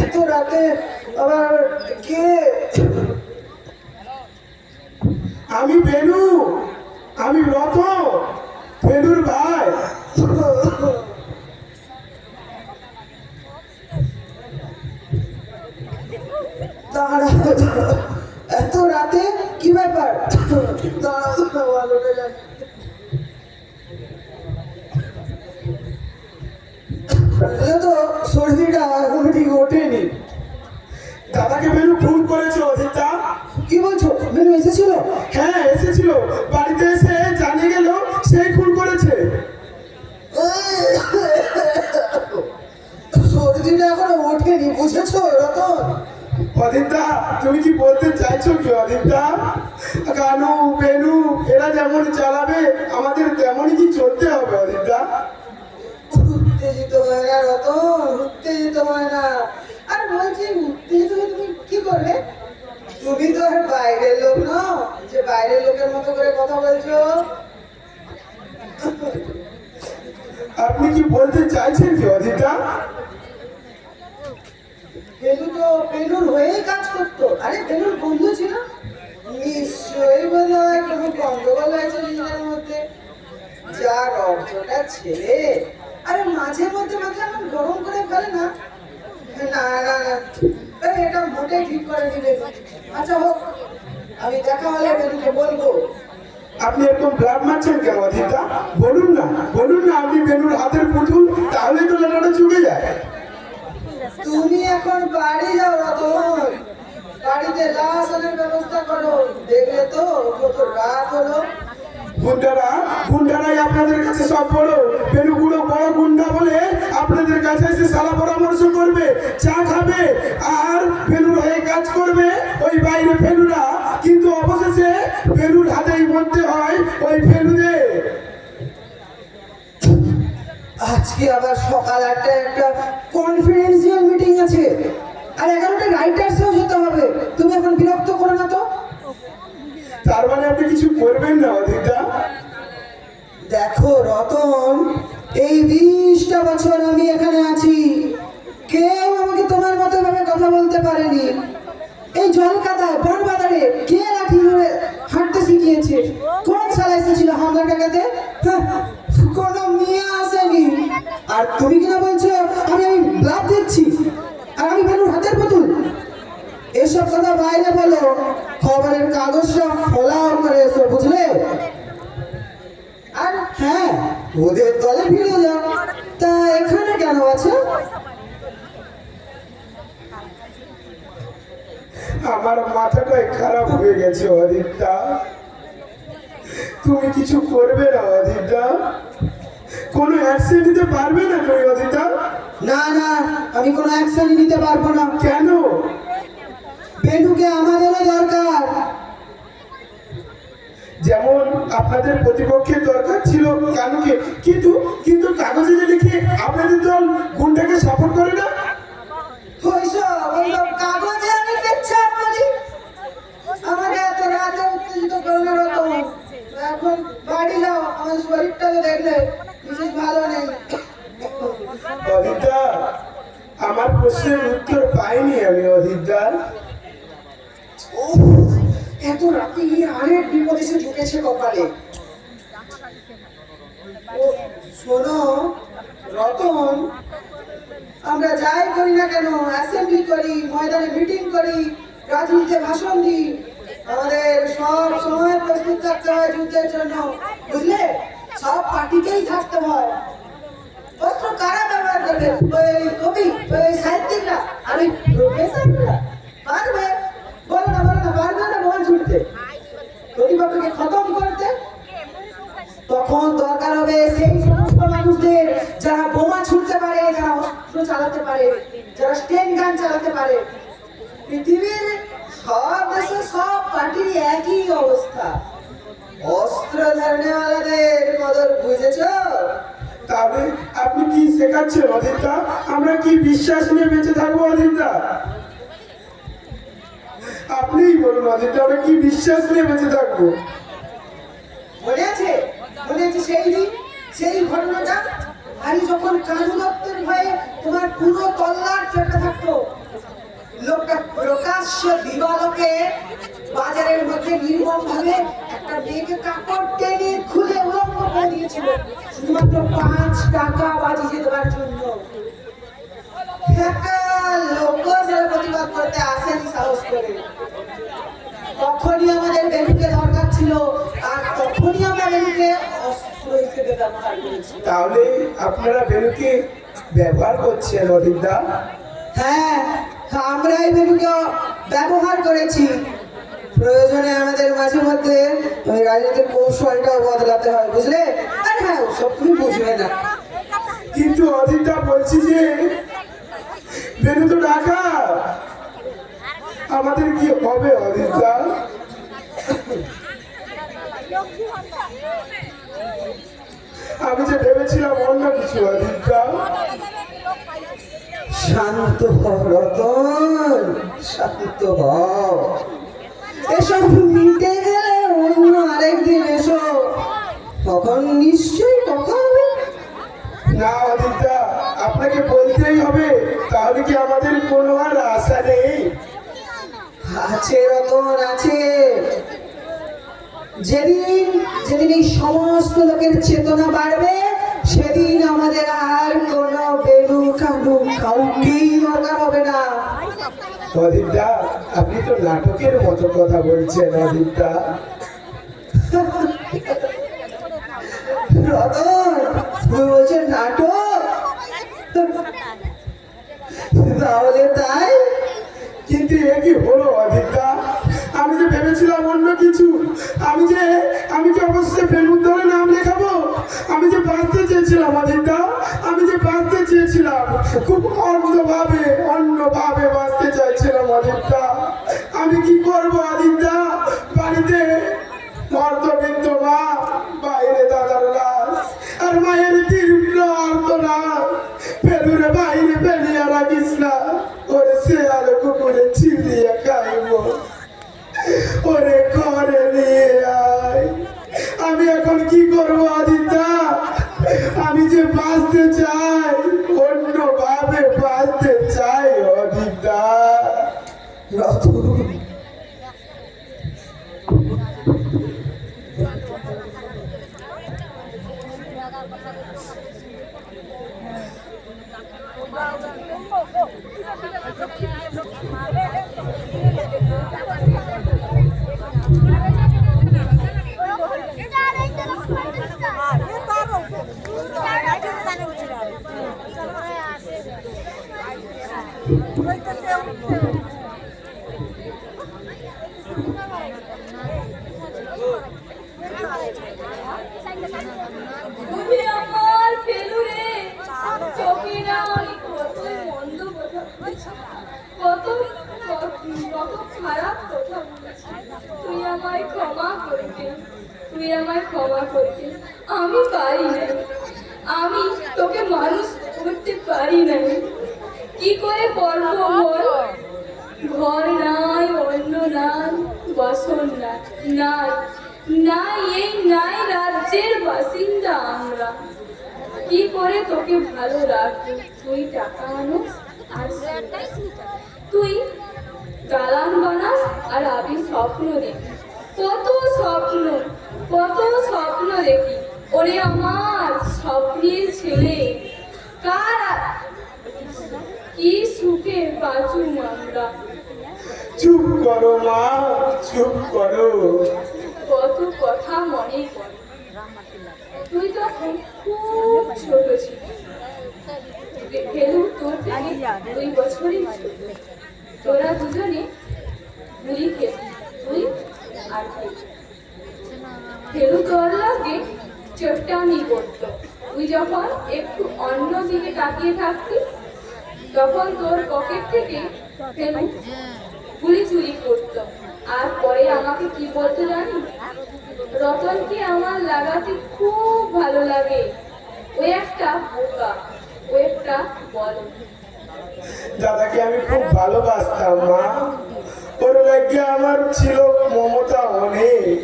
এত রাতে আবার কে? আমি বেনু, আমি রতন, বেনুর ভাই। দাঁড়াও, এত রাতে কি ব্যাপার? দাঁড়াও দাঁড়াও, আলোটা জ্বালিয়ে। তাহলে তো সর্দিটা এখনো ঠিক ওঠেনি। দাদাকে বেনু ফোন করেছে অজিতা। কি বলছো? মেনু এসেছিল? হ্যাঁ এসেছিল, বাড়িতে এসে জানিয়ে গেল সেই খুন করেছে। সর্দিটা এখনো ওঠেনি, বুঝেছো রতন? অদিতা, তুমি কি বলতে চাইছো কি অদিতা? কানু বেনু এরা যেমন চালাবে আমাদের তেমনই কি চলতে হবে অদিতা? উত্তেজিত হয় না রতন, উত্তেজিত হয় না। আর বলছি উত্তেজিত হয়ে তুমি কি করবে? তুমি তো আর বাইরের লোক নও যে বাইরের লোকের মতো করে কথা বলছো। আপনি কি বলতে চাইছেন কি অদিতা? বেলু তো বেলুর হয়েই কাজ করতো। আরে বেলুর বন্ধু ছিল, নিশ্চয়ই বোধ হয় কোনো গন্ডগোল হয়েছে নিজেদের মধ্যে। যা রক্তটা ছেলে, আরে মাঝে মধ্যে মাঝে এমন গরম করে ফেলে না। না না না, এটা মোটেই ঠিক করে দিবে। আচ্ছা হোক, আমি দেখা হলে বেলুকে বলবো। আপনি এরকম ব্লাড মারছেন কেন অদিতা? বলুন না, বলুন না আপনি বেনুর হাতের পুতুল, তাহলেই তো লেটাটা চুকে যায়। তুমি এখন বাড়ি যাও রতন, বাড়িতে লাশ আনার ব্যবস্থা করো। দেখলে তো কত রাত হলো। গুন্ডারাই আপনাদের কাছে সব বড়। বেনুগুলো বড় গুন্ডা বলে আপনাদের কাছে এসে সালা পরামর্শ করবে, চা খাবে আর বেনুর হয়ে কাজ করবে ওই বাইরে ফেলুরা, কিন্তু অবশেষে বেনুর হাতেই মরতে হয় ওই ফেলুদের। আজকে আবার সকাল 8টায় একটা কনফিডেন্সিয়াল মিটিং আছে, আর 11টায় রাইটার্সেও যেতে হবে। তুমি এখন বিরক্ত করো না তো। তার মানে আপনি কিছু করবেন না অদিতা? দেখো রতন, এই 20টা বছর আমি এখানে আছি, কেউ আমাকে তোমার মতো ভাবে কথা বলতে পারেনি। এই জল কাদায় বন বাজারে কে লাঠি ধরে হাঁটতে শিখিয়েছে? কোন শালা এসেছিল হামলা ঠেকাতে? হ্যাঁ, কোনো মেয়ে আসেনি। আর তুমি কিনা বলছো আমি ব্লাড দিচ্ছি আর আমি বেলুর হাতের পুতুল? এসব কথা বাইরে বলো, খবরের কাগজটা ফলাও করে এসো, বুঝলে? আর হ্যাঁ, ওদের দলে ভিড়ে যাও। তা এখানে কেন আছে? আমার মাথাটাই খারাপ হয়ে গেছে অদিতদা। তুমি কিছু করবে না অদিতদা? কোনো অ্যাকশন নিতে পারবে না তুমি অদিতদা? না না, আমি কোনো অ্যাকশনই নিতে পারবো না। কেন? বেনুকে আমাদেরও দরকার। যেমন আপনাদের প্রতিপক্ষের দরকার ছিল কানুকে, কিন্তু কিন্তু কাগজে যে লিখে আপনাদের দল গুন্ডাকে সাপোর্ট করে না। ওইসব কাগজে আমি পেচ্ছাপ করি? আমাকে এত রাতে উত্তেজিত করবে রকম। এখন বাড়ি যাও, আমার শরীরটাকে দেখলে বিশেষ ভালো নেই। অদিতদা, আমার প্রশ্নের উত্তর পাইনি আমি অদিতদা। এত রাতে আরেক বিপদ এসে ঢুকেছে কপালে। ও শোনো রতন, আমরা যাই করি না কেন, অ্যাসেম্বলি করি, ময়দানে মিটিং করি, রাজনীতিতে ভাষণ দিই, আমাদের সব সময় প্রস্তুত থাকতে হয় যুদ্ধের জন্য, বুঝলে? সব পার্টিকেই থাকতে হয়। অস্ত্র কারা ব্যবহার করবে? ওই কবি, ওই সাহিত্যিকরা, আর ওই প্রফেসররা পারবে? বলো না পারবে না বোমা ছুটতে, প্রতিপক্ষকে খতম করতে? তখন দরকার হবে সেই সমস্ত মানুষদের যারা বোমা ছুটতে পারে, যারা অস্ত্র চালাতে পারে, যারা স্টেন গান চালাতে পারে। পৃথিবীর সব দেশে সব পার্টির একই অবস্থা। অস্ত্র ধারণেওয়ালাদের কদর বুঝেছো? তাহলে আপনি কি শেখাচ্ছেন অদিতদা? আমরা কি বিশ্বাস নিয়ে বেঁচে থাকবো অদিতদা? আপনিই বলুন অদিতদা, আমরা কি বিশ্বাস নিয়ে বেঁচে থাকবো? মনে আছে সেই দিন, সেই ঘটনাটা? আমি যখন কানু দত্তের ভয়ে তোমার পুরো তল্লাট চেপে থাকতো, লোকটা প্রকাশ্য দিবালোকে বাজারের মধ্যে নির্মম ভাবে একটা মেয়েকে কাপড় টেনে খুলে উলঙ্গ করে দিয়েছিল শুধুমাত্র 5 টাকা বাজিয়ে দেওয়ার জন্য। একটা লোক যারা প্রতিবাদ করতে আসেনি সাহস করে। তখনই আমাদের বেলুকে দরকার ছিল, আর তখনই আমরা বেলুকে অস্ত্র হিসেবে ব্যবহার করেছি। তাহলে আপনারা বেলুকে ব্যবহার করছেন অদিতদা? হ্যাঁ, আমরাই বেলুকে ব্যবহার করেছি। প্রয়োজনে আমাদের মাঝে মধ্যে ওই রাজনীতির কৌশলটাও বদলাতে হয়, বুঝলে? আর হ্যাঁ, ওসব তুমি বুঝবে না। কিন্তু অদিতদা বলছি যে বেলু তো ঢাকা, আমাদের কি হবে অদিতদা? আমি যে ভেবেছিলাম অন্য কিছু অদিতদা। শান্ত হও রতন, শান্ত হও। এসব মিটে গেলে অন্য আরেকদিন এসো, তখন নিশ্চয়ই কথা হবে। না অদিতদা, আপনাকে বলতেই হবে, তাহলে কি আমাদের কোনো আর আশা নেই? আছে রতন, আছে। যেদিন যেদিন এই সমস্ত লোকের চেতনা বাড়বে, সেদিন আমাদের আর কোনো বেলু কানু কাউকেই দরকার হবে না। অদিতদা, আপনি তো নাটকের মতো কথা বলছেন অদিতদা। রতন, তুমি বলছো নাটক? তাহলে তাই। কিন্তু এ কি হলো অদিতদা? আমি যে ভেবেছিলাম অন্য কিছু। আমি যে অবশ্যই বেলুন ধরে নাম লেখাবো। আমি যে বাঁচতে চেয়েছিলাম অদিতদা, আমি যে বাঁচতে চেয়েছিলাম, খুব অন্যভাবে বাঁচতে চাইছিলাম অদিতদা। আমি কি করবো অদিতদা? বাড়িতে মর্দবিদ্য মা, বাইরে দাদার লাশ, আর মায়ের তীব্র আর্তনাদ। বেলুরে বাইরে ফেলিয়া রাখিস না, ওরে সে আলো কুকুরে ছিলিয়ে খাইব, ওরে ঘরে নিয়ে আয়। আমি এখন কি করবো অদিতদা? আমায় ক্ষমা করে দে, তুই আমায় ক্ষমা করে দে। আমি পারি না, আমি তোকে মানুষ করতে পারি না। কি করে পড়বো বল? ঘর নাই, অন্য নাই, বাসন নাই, নাই নাই, এই নাই রাজ্যের বাসিন্দা আমরা। কি করে তোকে ভালো রাখবো? তুই টাকা আনোস আর তুই দালান বানাস আর আমি স্বপ্ন দেখি। কত স্বপ্ন, কত স্বপ্ন দেখি। ওরে আমার স্বপ্নের ছেলে, কার কি সুখে বাঁচুম আমরা। চুপ করো মা, চুপ করো। কত কথা মনে পড়ে। তুই তখন খুব ছোট ছিলি। ফেলু তোর থেকে 2 বছরই ছোট। তোরা দুজনে গুলি খেলি, তুই আর ফেলু তোর লাগে চোট্টামি করতো। তুই যখন একটু অন্য দিকে তাকিয়ে থাকতি, তখন তোর পকেট থেকে ফেলু গুলি চুরি করতো। আর পরে আমাকে কি বলতো জানিস? রতনকে আমার লাগাতে খুব ভালো লাগে, ও একটা বোকা, ও একটা বল। দাদাকে আমি খুব ভালোবাসতাম মা, ওর লাগে আমার ছিল মমতা অনেক।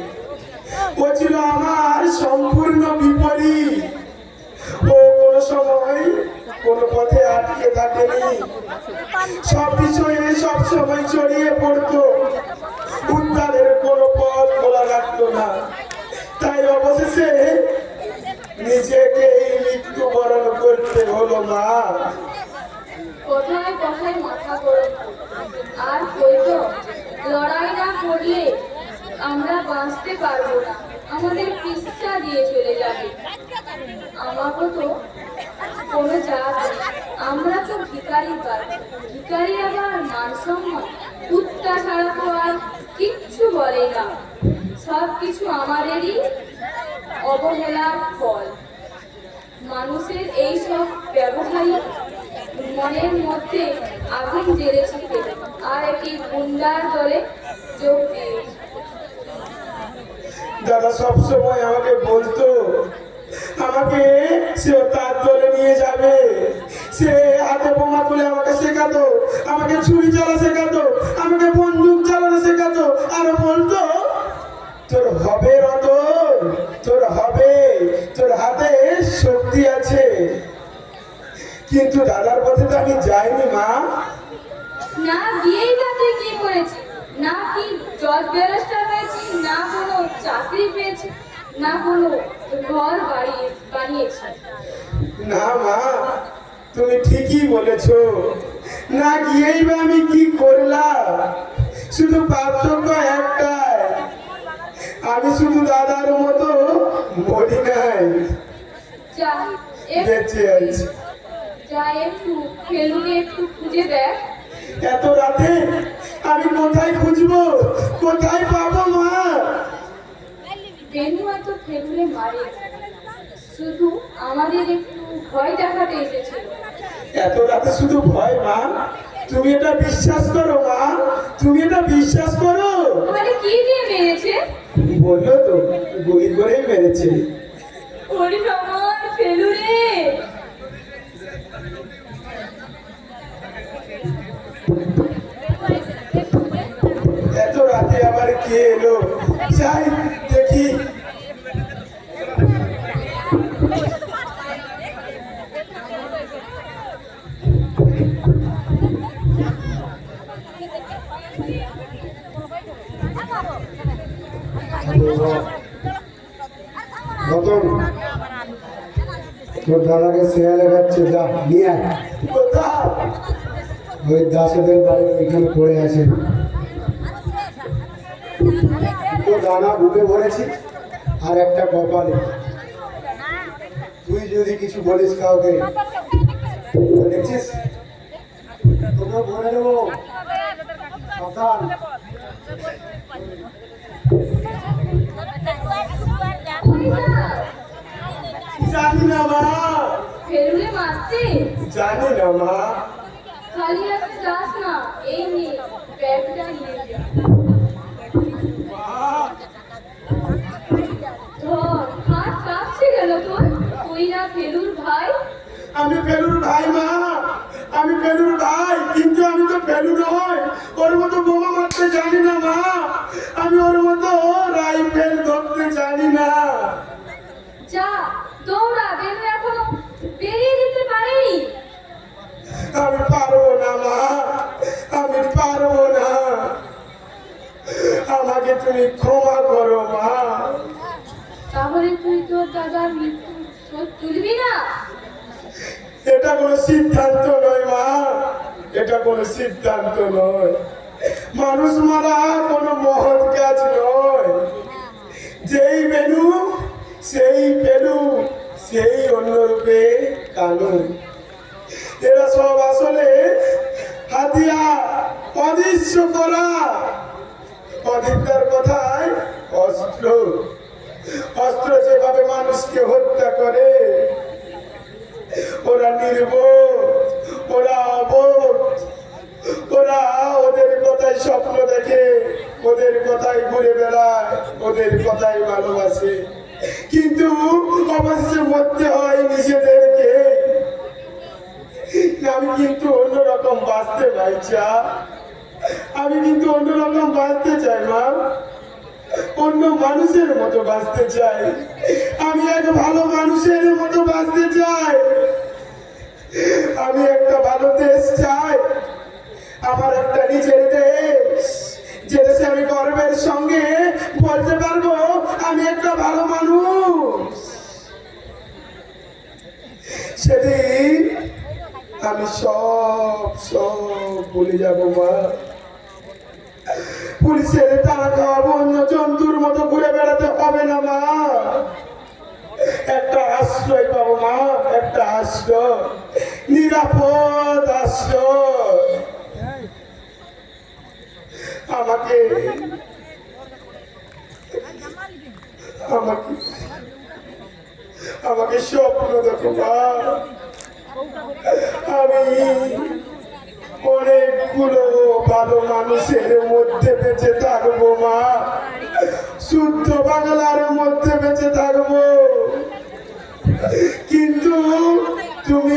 ও ছিল আমার সম্পূর্ণ বিপরীত। ও কোনো সময় কোনো পথে আটকে থাকেনি, সব বিষয়ে সব সময় ছড়িয়ে পড়তো। উদ্ধারের কোনো পথ খোলা রাখতো না। তাই অবশেষে নিজেকে মৃত্যুবরণ করতে হলো মা। কোথায় কোথায় মাথা গরম আর কইতো লড়াই না করলে আমরা বাঁচতে পারবো না, আমাদের পিচ্ছা দিয়ে চলে যাবে। আমাকে তো কোনো জাত নেই, আমরা তো ভিখারি পাই। ভিখারি আবার মান সম্মান, কুত্তা ছাড়া তো আর কিচ্ছু বলে না। সব কিছু আমাদেরই অবহেলার ফল। মানুষের এই সব ব্যবহারিক মনের মধ্যে আগুন জ্বেলেছে আর একটি গুন্ডার দলে যোগ দিয়েছে। দাদা সবসময় আমাকে বলতো, আমাকে সে তার দলে নিয়ে যাবে। সে হাতে বোমা তুলে আমাকে শেখাতো, আমাকে ছুরি চালা শেখাতো, আমাকে বন্দুক চালানো শেখাতো। আর বলতো, তোর হবে রতন, তোর হবে, তোর হাতে শক্তি আছে। কিন্তু দাদার পথে তো আমি যাইনি মা। না গিয়েই বা তুই কি করেছি? না কি জজ ব্যারিস্টার হয়েছি, না কোনো চাকরি পেয়েছি, না কোনো ঘর বানিয়েছি। না মা, তুমি ঠিকই বলেছো। না গিয়েই বা আমি কি করলাম? শুধু পার্থক্য একটাই, আমি শুধু দাদার মতো মরি নাই, যা বেঁচে আছি। যা একটু ফেলুকে একটু খুঁজে দেখ। এত রাতে আমি কোথায় খুঁজবো, কোথায় পাবো মা? বেনু হয়তো ফেলুরে মারে, শুধু আমাদের একটু ভয় দেখাতে এসেছিল। এত রাতে শুধু ভয় মা? তুমি এটা বিশ্বাস করো মা, তুমি এটা বিশ্বাস করো? মানে কি দিয়ে মেরেছে? বললো তো, গুলি করেই মেরেছে। ওরে আমার ফেলুরে! এত রাতে আবার কে এলো? যাই দেখি। রতন, তোর দাদাকে শেয়ালে খাচ্ছে, যা নিয়ে আয়। কোথায়? ওই দাসেদের বাড়ি ওইখানে পড়ে আছে। তো দানা বুকে ভরেছি আর একটা কপালে। তুই যদি কিছু বলিস কাউকে, দেখছিস তোকে বলে দেবো, সাবধান। জানি না মা, ফেলুরে মারতে? জানি না মা। খালি হাতে যাস না, এই নে ব্যাগটা নিয়ে যা। মা ভাই মা, আমি ফেলুর ভাই, কিন্তু আমি তো ফেলু নয়, ওর মতো বোমা মারতে জানি না মা, আমি ওর মতো রাইফেল ধরতে জানি না। যা দৌড়া, বেনু এখনো বেরিয়ে দিতে পারেনি। আমি পারবো না মা, আমি পারবো না, আমাকে তুমি ক্ষমা করো মা। তাহলে তুই তোর দাদার মৃত্যু শোধ তুলবি না? এটা কোনো সিদ্ধান্ত নয় মা, এটা কোনো সিদ্ধান্ত নয়, মানুষ মারা কোনো মহৎ কাজ নয়। যেই বেনু সেই পেলু, সেই অন্যরূপে কানুন, এরা সব আসলে হাতিয়ার, অদৃশ্য করা, অধিকদার কথায় অস্ত্র। অস্ত্র যেভাবে মানুষকে হত্যা করে, ওরা নির্বোধ, ওরা অবোধ, ওরা ওদের কথায় স্বপ্ন দেখে, ওদের কথাই ঘুরে বেড়ায়, ওদের কথাই ভালোবাসে, কিন্তু অবশেষে মরতে হয় নিজেদেরকে। আমি কিন্তু অন্যরকম বাঁচতে চাই চা, আমি কিন্তু অন্যরকম বাঁচতে চাই মা, অন্য মানুষের মতো বাঁচতে চাই, আমি এক ভালো মানুষের মতো বাঁচতে চাই, আমি একটা ভালো দেশ চাই, আমার একটা নিজের দেশ, যে দেশে আমি গর্বের সঙ্গে বলতে পারবো আমি একটা ভালো মানুষ। সেদিন আমি সব ভুলে যাবো মা, পুলিশের তারা খাওয়াবো, অন্য জন্তুর মতো ঘুরে বেড়াতে হবে না মা, একটা আশ্রয় পাবো মা, একটা আশ্রয়, নিরাপদ আশ্রয়। আমাকে আমাকে আমাকে স্বপ্ন দেখো মা, আমি অনেকগুলো ভালো মানুষের মধ্যে বেঁচে থাকবো মা, শুদ্ধ বাংলার মধ্যে বেঁচে থাকবো, কিন্তু তুমি